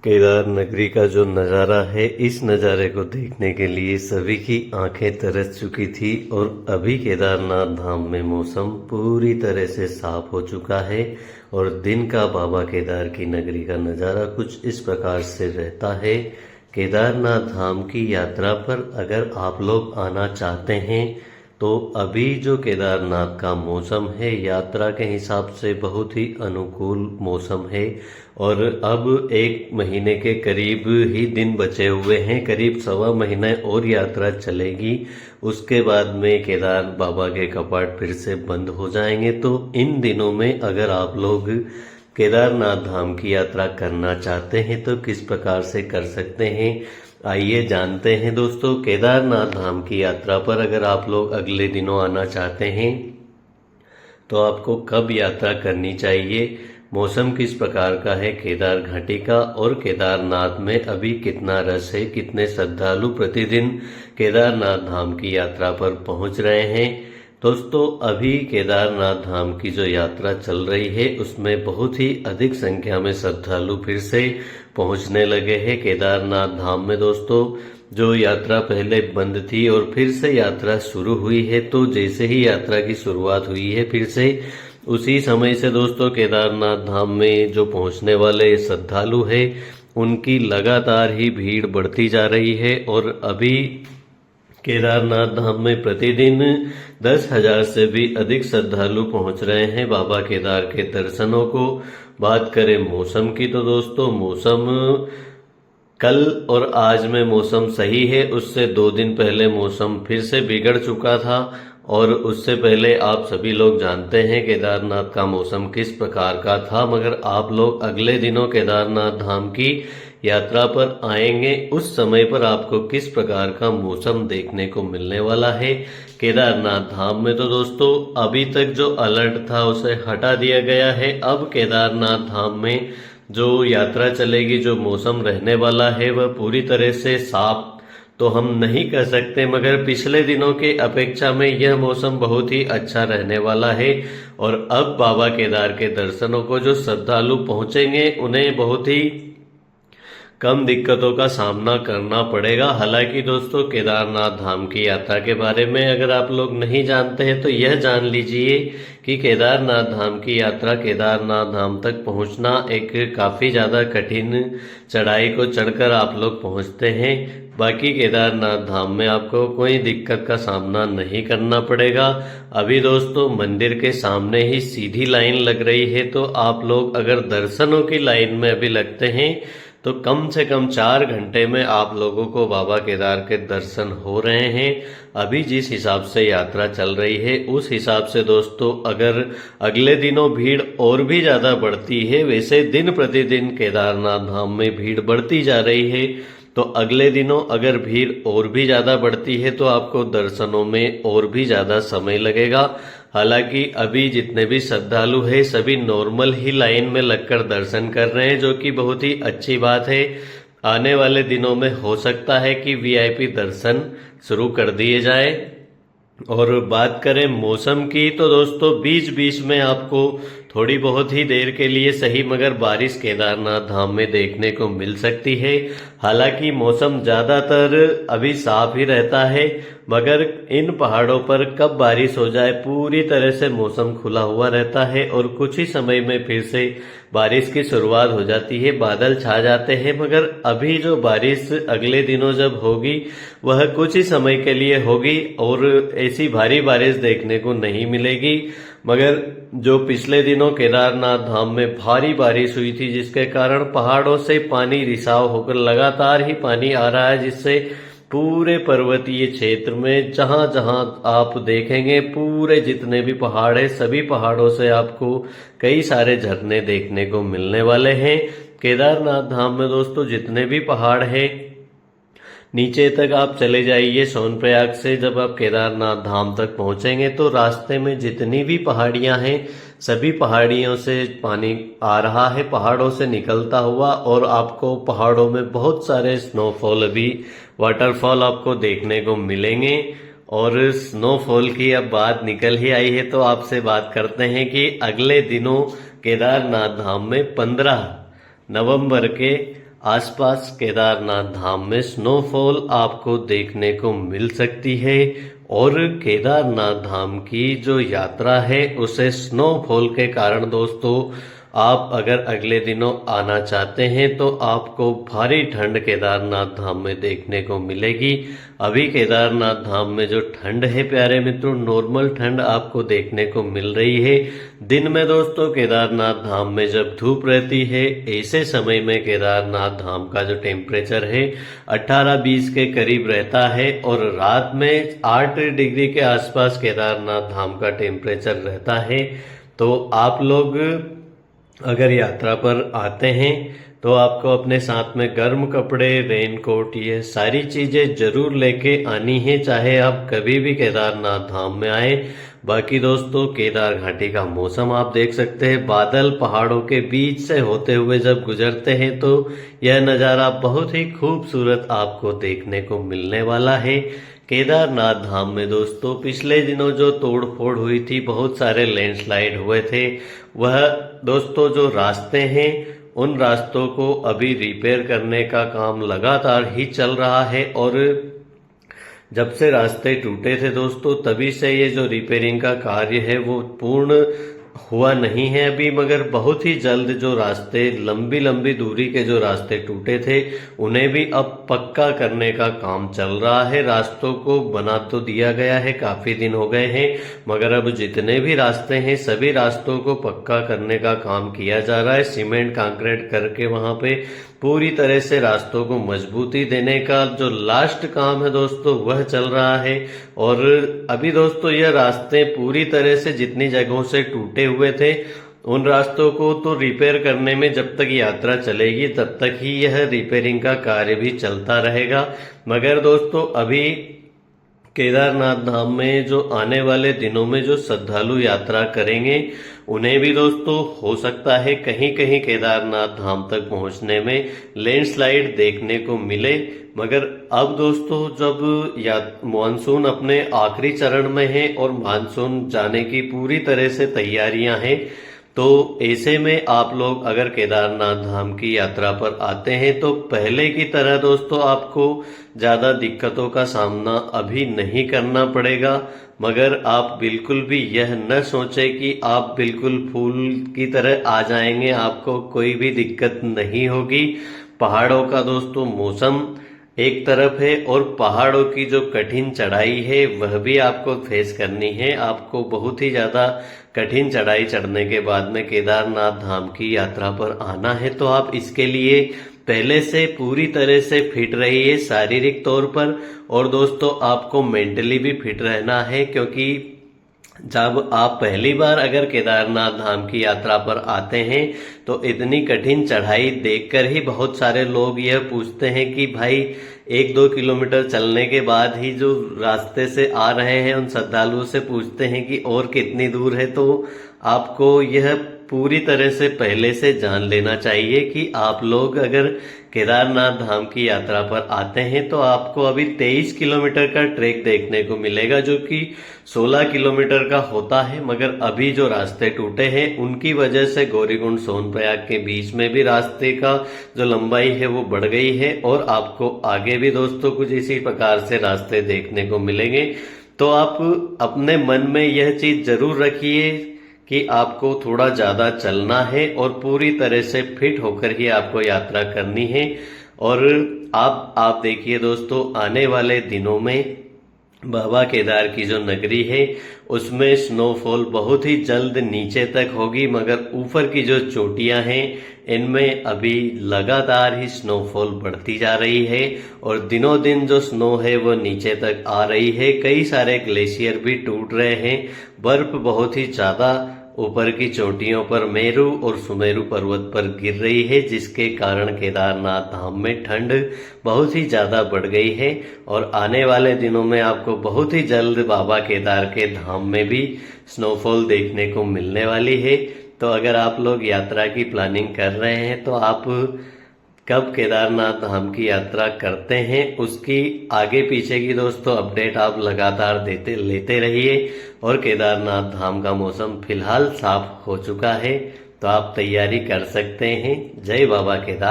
केदार नगरी का जो नज़ारा है, इस नज़ारे को देखने के लिए सभी की आंखें तरस चुकी थी। और अभी केदारनाथ धाम में मौसम पूरी तरह से साफ हो चुका है और दिन का बाबा केदार की नगरी का नज़ारा कुछ इस प्रकार से रहता है। केदारनाथ धाम की यात्रा पर अगर आप लोग आना चाहते हैं तो अभी जो केदारनाथ का मौसम है, यात्रा के हिसाब से बहुत ही अनुकूल मौसम है। और अब 1 महीने के करीब ही दिन बचे हुए हैं, करीब 1.25 महीने और यात्रा चलेगी। उसके बाद में केदार बाबा के कपाट फिर से बंद हो जाएंगे। तो इन दिनों में अगर आप लोग केदारनाथ धाम की यात्रा करना चाहते हैं तो किस प्रकार से कर सकते हैं, आइए जानते हैं दोस्तों। केदारनाथ धाम की यात्रा पर अगर आप लोग अगले दिनों आना चाहते हैं तो आपको कब यात्रा करनी चाहिए, मौसम किस प्रकार का है केदार घाटी का, और केदारनाथ में अभी कितना रश है, कितने श्रद्धालु प्रतिदिन केदारनाथ धाम की यात्रा पर पहुंच रहे हैं। दोस्तों, अभी केदारनाथ धाम की जो यात्रा चल रही है उसमें बहुत ही अधिक संख्या में श्रद्धालु फिर से पहुंचने लगे हैं केदारनाथ धाम में। दोस्तों, जो यात्रा पहले बंद थी और फिर से यात्रा शुरू हुई है, तो जैसे ही यात्रा की शुरुआत हुई है फिर से उसी समय से दोस्तों केदारनाथ धाम में जो पहुंचने वाले श्रद्धालु हैं उनकी लगातार ही भीड़ बढ़ती जा रही है। और अभी केदारनाथ धाम में प्रतिदिन 10,000 से भी अधिक श्रद्धालु पहुंच रहे हैं बाबा केदार के दर्शनों को। बात करें मौसम की तो दोस्तों, मौसम कल और आज में मौसम सही है। उससे 2 दिन पहले मौसम फिर से बिगड़ चुका था और उससे पहले आप सभी लोग जानते हैं केदारनाथ का मौसम किस प्रकार का था। मगर आप लोग अगले दिनों केदारनाथ धाम की यात्रा पर आएंगे, उस समय पर आपको किस प्रकार का मौसम देखने को मिलने वाला है केदारनाथ धाम में। तो दोस्तों, अभी तक जो अलर्ट था उसे हटा दिया गया है। अब केदारनाथ धाम में जो यात्रा चलेगी, जो मौसम रहने वाला है वह पूरी तरह से साफ तो हम नहीं कह सकते, मगर पिछले दिनों के अपेक्षा में यह मौसम बहुत ही अच्छा रहने वाला है। और अब बाबा केदार के दर्शनों को जो श्रद्धालु पहुंचेंगे उन्हें बहुत ही कम दिक्कतों का सामना करना पड़ेगा। हालांकि दोस्तों, केदारनाथ धाम की यात्रा के बारे में अगर आप लोग नहीं जानते हैं तो यह जान लीजिए कि केदारनाथ धाम की यात्रा, केदारनाथ धाम तक पहुंचना एक काफ़ी ज़्यादा कठिन चढ़ाई को चढ़कर आप लोग पहुंचते हैं। बाकी केदारनाथ धाम में आपको कोई दिक्कत का सामना नहीं करना पड़ेगा। अभी दोस्तों, मंदिर के सामने ही सीधी लाइन लग रही है, तो आप लोग अगर दर्शनों की लाइन में अभी लगते हैं तो कम से कम 4 घंटे में आप लोगों को बाबा केदार के दर्शन हो रहे हैं। अभी जिस हिसाब से यात्रा चल रही है उस हिसाब से दोस्तों, अगर अगले दिनों भीड़ और भी ज़्यादा बढ़ती है, वैसे दिन प्रतिदिन केदारनाथ धाम में भीड़ बढ़ती जा रही है, तो अगले दिनों अगर भीड़ और भी ज़्यादा बढ़ती है तो आपको दर्शनों में और भी ज़्यादा समय लगेगा। हालांकि अभी जितने भी श्रद्धालु हैं सभी नॉर्मल ही लाइन में लगकर दर्शन कर रहे हैं, जो कि बहुत ही अच्छी बात है। आने वाले दिनों में हो सकता है कि वीआईपी दर्शन शुरू कर दिए जाए। और बात करें मौसम की तो दोस्तों, बीच बीच में आपको थोड़ी बहुत ही देर के लिए सही मगर बारिश केदारनाथ धाम में देखने को मिल सकती है। हालांकि मौसम ज़्यादातर अभी साफ ही रहता है, मगर इन पहाड़ों पर कब बारिश हो जाए, पूरी तरह से मौसम खुला हुआ रहता है और कुछ ही समय में फिर से बारिश की शुरुआत हो जाती है, बादल छा जाते हैं। मगर अभी जो बारिश अगले दिनों जब होगी वह कुछ ही समय के लिए होगी और ऐसी भारी बारिश देखने को नहीं मिलेगी। मगर जो पिछले दिनों केदारनाथ धाम में भारी बारिश हुई थी, जिसके कारण पहाड़ों से पानी रिसाव होकर लगातार ही पानी आ रहा है, जिससे पूरे पर्वतीय क्षेत्र में जहां जहां आप देखेंगे, पूरे जितने भी पहाड़ है सभी पहाड़ों से आपको कई सारे झरने देखने को मिलने वाले हैं। केदारनाथ धाम में दोस्तों जितने भी पहाड़ हैं, नीचे तक आप चले जाइए सोनप्रयाग से। जब आप केदारनाथ धाम तक पहुंचेंगे तो रास्ते में जितनी भी पहाड़ियां हैं सभी पहाड़ियों से पानी आ रहा है, पहाड़ों से निकलता हुआ, और आपको पहाड़ों में बहुत सारे स्नोफॉल, अभी वाटरफॉल आपको देखने को मिलेंगे। और स्नोफॉल की अब बात निकल ही आई है तो आपसे बात करते हैं कि अगले दिनों केदारनाथ धाम में 15 नवंबर के आसपास केदारनाथ धाम में स्नोफॉल आपको देखने को मिल सकती है। और केदारनाथ धाम की जो यात्रा है उसे स्नोफॉल के कारण दोस्तों आप अगर अगले दिनों आना चाहते हैं तो आपको भारी ठंड केदारनाथ धाम में देखने को मिलेगी। अभी केदारनाथ धाम में जो ठंड है प्यारे मित्रों, नॉर्मल ठंड आपको देखने को मिल रही है। दिन में दोस्तों केदारनाथ धाम में जब धूप रहती है ऐसे समय में केदारनाथ धाम का जो टेम्परेचर है 18-20 के करीब रहता है और रात में 8 डिग्री के आसपास केदारनाथ धाम का टेम्परेचर रहता है। तो आप लोग अगर यात्रा पर आते हैं तो आपको अपने साथ में गर्म कपड़े, रेनकोट, ये सारी चीजें जरूर लेके आनी है, चाहे आप कभी भी केदारनाथ धाम में आए। बाकी दोस्तों केदार घाटी का मौसम आप देख सकते हैं, बादल पहाड़ों के बीच से होते हुए जब गुजरते हैं तो यह नज़ारा बहुत ही खूबसूरत आपको देखने को मिलने वाला है। केदारनाथ धाम में दोस्तों पिछले दिनों जो तोड़ फोड़ हुई थी, बहुत सारे लैंडस्लाइड हुए थे, वह दोस्तों जो रास्ते हैं उन रास्तों को अभी रिपेयर करने का काम लगातार ही चल रहा है। और जब से रास्ते टूटे थे दोस्तों तभी से ये जो रिपेयरिंग का कार्य है वो पूर्ण हुआ नहीं है अभी, मगर बहुत ही जल्द जो रास्ते लंबी लंबी दूरी के जो रास्ते टूटे थे उन्हें भी अब पक्का करने का काम चल रहा है। रास्तों को बना तो दिया गया है, काफी दिन हो गए हैं, मगर अब जितने भी रास्ते हैं सभी रास्तों को पक्का करने का काम किया जा रहा है। सीमेंट कंक्रीट करके वहां पे पूरी तरह से रास्तों को मजबूती देने का जो लास्ट काम है दोस्तों वह चल रहा है। और अभी दोस्तों यह रास्ते पूरी तरह से जितनी जगहों से टूटे हुए थे उन रास्तों को तो रिपेयर करने में जब तक यात्रा चलेगी तब तक ही यह रिपेयरिंग का कार्य भी चलता रहेगा। मगर दोस्तों अभी केदारनाथ धाम में जो आने वाले दिनों में जो श्रद्धालु यात्रा करेंगे उन्हें भी दोस्तों हो सकता है कहीं कहीं केदारनाथ धाम तक पहुंचने में लैंडस्लाइड देखने को मिले। मगर अब दोस्तों जब मानसून अपने आखिरी चरण में है और मानसून जाने की पूरी तरह से तैयारियां हैं, तो ऐसे में आप लोग अगर केदारनाथ धाम की यात्रा पर आते हैं तो पहले की तरह दोस्तों आपको ज्यादा दिक्कतों का सामना अभी नहीं करना पड़ेगा। मगर आप बिल्कुल भी यह न सोचें कि आप बिल्कुल फूल की तरह आ जाएंगे, आपको कोई भी दिक्कत नहीं होगी। पहाड़ों का दोस्तों मौसम एक तरफ है और पहाड़ों की जो कठिन चढ़ाई है वह भी आपको फेस करनी है। आपको बहुत ही ज्यादा कठिन चढ़ाई चढ़ने के बाद में केदारनाथ धाम की यात्रा पर आना है, तो आप इसके लिए पहले से पूरी तरह से फिट रहिए शारीरिक तौर पर। और दोस्तों आपको मेंटली भी फिट रहना है, क्योंकि जब आप पहली बार अगर केदारनाथ धाम की यात्रा पर आते हैं तो इतनी कठिन चढ़ाई देखकर ही बहुत सारे लोग यह पूछते हैं कि भाई 1-2 किलोमीटर चलने के बाद ही जो रास्ते से आ रहे हैं उन श्रद्धालुओं से पूछते हैं कि और कितनी दूर है। तो आपको यह पूरी तरह से पहले से जान लेना चाहिए कि आप लोग अगर केदारनाथ धाम की यात्रा पर आते हैं तो आपको अभी 23 किलोमीटर का ट्रैक देखने को मिलेगा, जो कि 16 किलोमीटर का होता है। मगर अभी जो रास्ते टूटे हैं उनकी वजह से गौरीकुंड सोनप्रयाग के बीच में भी रास्ते का जो लंबाई है वो बढ़ गई है और आपको आगे भी दोस्तों कुछ इसी प्रकार से रास्ते देखने को मिलेंगे। तो आप अपने मन में यह चीज जरूर रखिए कि आपको थोड़ा ज्यादा चलना है और पूरी तरह से फिट होकर ही आपको यात्रा करनी है। और आप देखिए दोस्तों आने वाले दिनों में बाबा केदार की जो नगरी है उसमें स्नोफॉल बहुत ही जल्द नीचे तक होगी, मगर ऊपर की जो चोटियां हैं इनमें अभी लगातार ही स्नोफॉल बढ़ती जा रही है और दिनों दिन जो स्नो है वो नीचे तक आ रही है। कई सारे ग्लेशियर भी टूट रहे हैं, बर्फ बहुत ही ज्यादा ऊपर की चोटियों पर मेरू और सुमेरु पर्वत पर गिर रही है, जिसके कारण केदारनाथ धाम में ठंड बहुत ही ज्यादा बढ़ गई है। और आने वाले दिनों में आपको बहुत ही जल्द बाबा केदार के धाम में भी स्नोफॉल देखने को मिलने वाली है। तो अगर आप लोग यात्रा की प्लानिंग कर रहे हैं तो आप कब केदारनाथ धाम की यात्रा करते हैं उसकी आगे पीछे की दोस्तों अपडेट आप लगातार लेते रहिए। और केदारनाथ धाम का मौसम फिलहाल साफ हो चुका है, तो आप तैयारी कर सकते हैं। जय बाबा केदार।